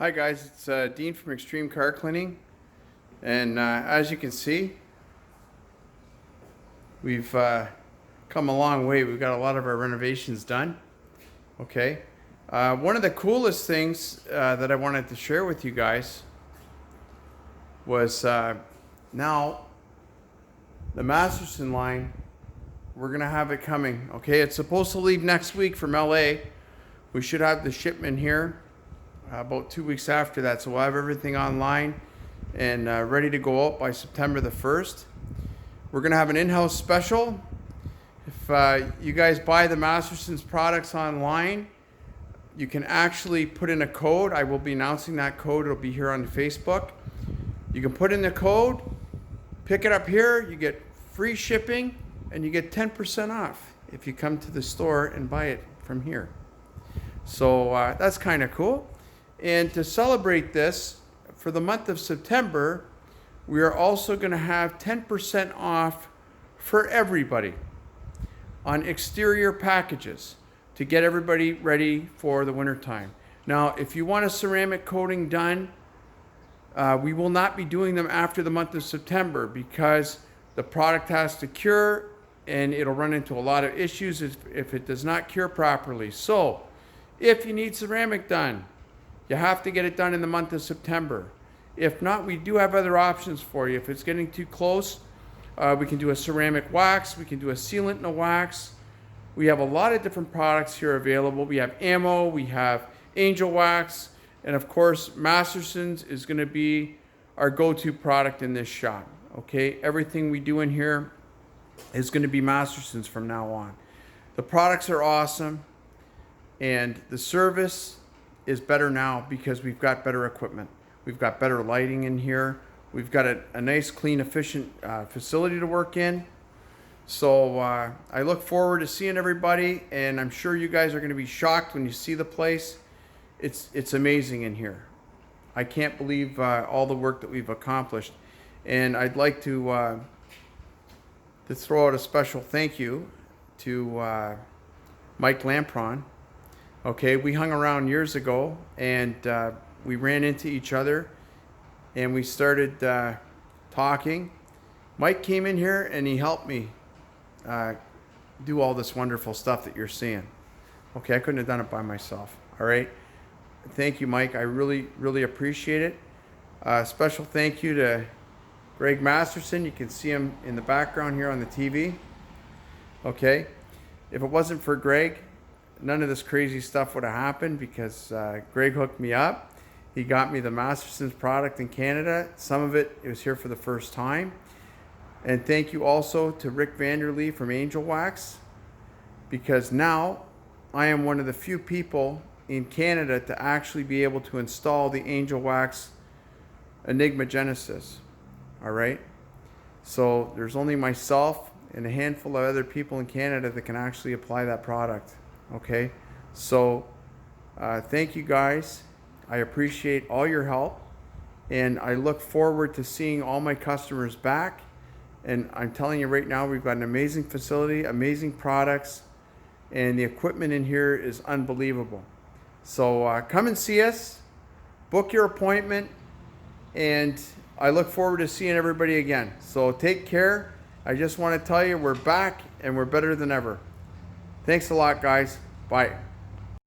Hi guys, it's Dean from Extreme Car Cleaning, and as you can see, we've come a long way. We've got a lot of our renovations done. Okay, one of the coolest things that I wanted to share with you guys was now the Masterson line. We're gonna have it coming. Okay, it's supposed to leave next week from LA. We should have the shipment here about 2 weeks after that, so we'll have everything online and ready to go out by September the 1st. We're gonna have an in-house special. If you guys buy the Masterson's products online, you can actually put in a code. I will be announcing that code. It'll be here on Facebook. You can put in the code, pick it up here, you get free shipping, and you get 10% off if you come to the store and buy it from here. So that's kind of cool. And to celebrate this, for the month of September, we are also going to have 10% off for everybody on exterior packages to get everybody ready for the winter time. Now, if you want a ceramic coating done, we will not be doing them after the month of September because the product has to cure and it'll run into a lot of issues if it does not cure properly. So, if you need ceramic done, you have to get it done in the month of September. If not, we do have other options for you. If it's getting too close, we can do a ceramic wax. We can do a sealant in a wax. We have a lot of different products here available. We have ammo, we have angel wax, and of course, Masterson's is going to be our go-to product in this shop. Okay, everything we do in here is going to be Masterson's from now on. The products are awesome, and the service is better now because we've got better equipment. We've got better lighting in here. We've got a nice, clean, efficient facility to work in. So I look forward to seeing everybody, and I'm sure you guys are going to be shocked when you see the place. It's amazing in here. I can't believe all the work that we've accomplished. And I'd like to throw out a special thank you to Mike Lampron. Okay, we hung around years ago, and we ran into each other, and we started talking. Mike came in here, and he helped me do all this wonderful stuff that you're seeing. Okay, I couldn't have done it by myself, all right? Thank you, Mike. I really, really appreciate it. Special thank you to Greg Masterson. You can see him in the background here on the TV. Okay, if it wasn't for Greg, none of this crazy stuff would have happened because Greg hooked me up. He got me the Masterson's product in Canada. Some of it was here for the first time. And thank you also to Rick Vanderlee from Angel Wax, because now I am one of the few people in Canada to actually be able to install the Angel Wax Enigma Genesis. All right? So there's only myself and a handful of other people in Canada that can actually apply that product. Okay, so thank you guys. I appreciate all your help, and I look forward to seeing all my customers back. And I'm telling you right now, we've got an amazing facility, amazing products, and the equipment in here is unbelievable. So come and see us, book your appointment, and I look forward to seeing everybody again. So take care. I just want to tell you we're back and we're better than ever. Thanks a lot, guys. Bye.